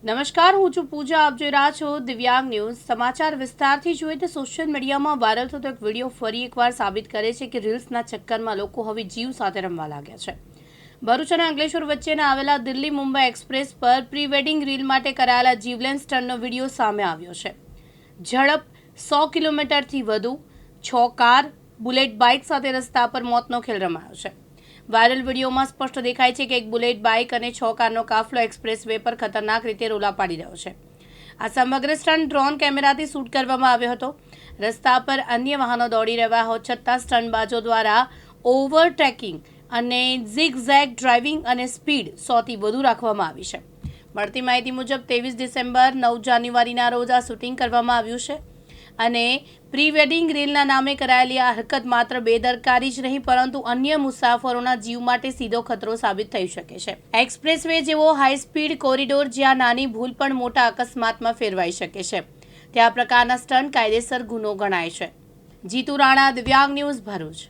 નમસ્કાર, હું છું પૂજા. આપ જોઈ રહ્યા છો દિવ્યાંગ ન્યૂઝ. સમાચાર વિસ્તારથી જોઈએ તો સોશિયલ મીડિયામાં વાયરલ થતો એક વિડીયો ફરી એકવાર સાબિત કરે છે કે રીલ્સના ચક્કરમાં લોકો હવે જીવ સાથે રમવા લાગ્યા છે. ભરૂચ અને અંકલેશ્વર વચ્ચેના આવેલા દિલ્હી મુંબઈ એક્સપ્રેસ પર પ્રી વેડિંગ રીલ માટે કરાયેલા જીવલેણ સ્ટન્ટનો વિડીયો સામે આવ્યો છે. ઝડપ 100 કિલોમીટરથી વધુ, 6 કાર, બુલેટ બાઇક સાથે રસ્તા પર મોતનો ખેલ રમાયો છે. વાયરલ વિડીયોમાં સ્પષ્ટ દેખાય છે કે એક બુલેટ બાઇક અને 6 કારનો કાફલો એક્સપ્રેસ વે પર ખતરનાક રીતે રોલા પાડી રહ્યો છે. આ સમગ્ર સ્ટન્ટ ડ્રોન કેમેરાથી શૂટ કરવામાં આવ્યો હતો. રસ્તા પર અન્ય વાહનો દોડી રહ્યા હોવા છતાં સ્ટન્ટબાજો દ્વારા ઓવરટેકિંગ અને ઝિગઝેગ ડ્રાઇવિંગ અને સ્પીડ 100થી વધુ રાખવામાં આવી છે. મળતી માહિતી મુજબ 23 ડિસેમ્બર 9 જાન્યુઆરીના રોજ આ શૂટિંગ કરવામાં આવ્યું છે અને પ્રી વેડિંગ રીલના નામે કરાયેલી આ હરકત માત્ર બેદરકારી જ નહીં પરંતુ અન્ય મુસાફરોના જીવ માટે સીધો ખતરો સાબિત થઈ શકે છે. એક્સપ્રેસ વે જેવો હાઈ સ્પીડ કોરિડોર જ્યાં નાની ભૂલ પણ મોટા અકસ્માતમાં ફેરવાઈ શકે છે, ત્યાં પ્રકારના સ્ટન્ટ કાયદેસર ગુનો ગણાય છે. જીતુ રાણા, દિવ્યાંગ ન્યૂઝ, ભરૂચ.